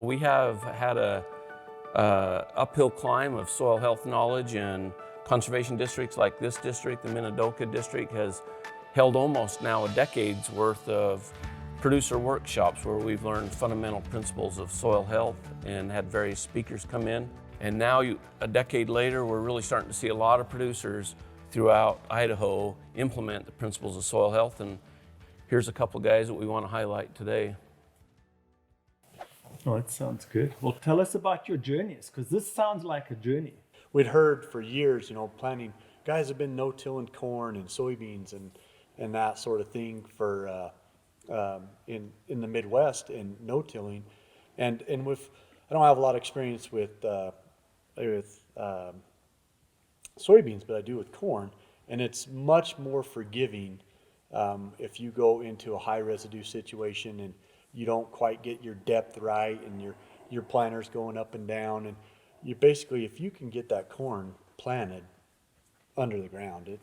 We have had a uphill climb of soil health knowledge, and conservation districts like this district, the Minidoka district, has held almost now a decade's worth of producer workshops where we've learned fundamental principles of soil health and had various speakers come in. And now, a decade later, we're really starting to see a lot of producers throughout Idaho implement the principles of soil health. And here's a couple guys that we want to highlight today. Oh, that sounds good. Well, tell us about your journeys, because this sounds like a journey. We'd heard for years, planting, guys have been no-tilling corn and soybeans and that sort of thing for in the Midwest and no-tilling, and with I don't have a lot of experience with soybeans, but I do with corn, and it's much more forgiving if you go into a high residue situation and you don't quite get your depth right and your planter's going up and down, and you basically, if you can get that corn planted under the ground,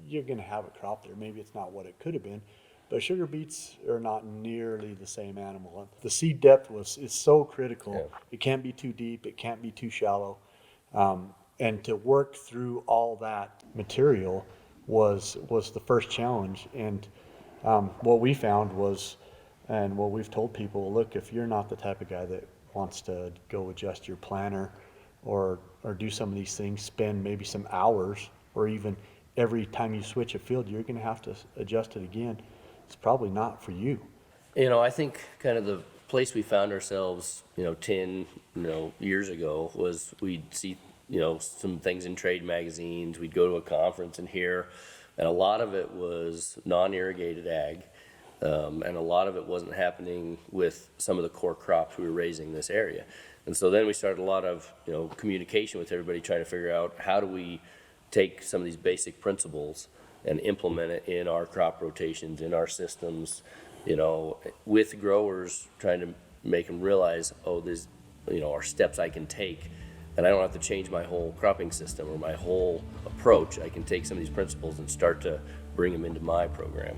you're going to have a crop there. Maybe it's not what it could have been, but sugar beets are not nearly the same animal. The seed depth is so critical. Yeah. It can't be too deep. It can't be too shallow. And to work through all that material was the first challenge. And what we found was, and what we've told people, look, if you're not the type of guy that wants to go adjust your planter or do some of these things, spend maybe some hours, or even every time you switch a field, you're going to have to adjust it again. It's probably not for you. I think kind of the place we found ourselves, 10, years ago was we'd see, some things in trade magazines. We'd go to a conference and hear, and a lot of it was non-irrigated ag. And a lot of it wasn't happening with some of the core crops we were raising in this area. And so then we started a lot of, communication with everybody, trying to figure out how do we take some of these basic principles and implement it in our crop rotations, in our systems, with growers, trying to make them realize, there's, are steps I can take, and I don't have to change my whole cropping system or my whole approach. I can take some of these principles and start to bring them into my program.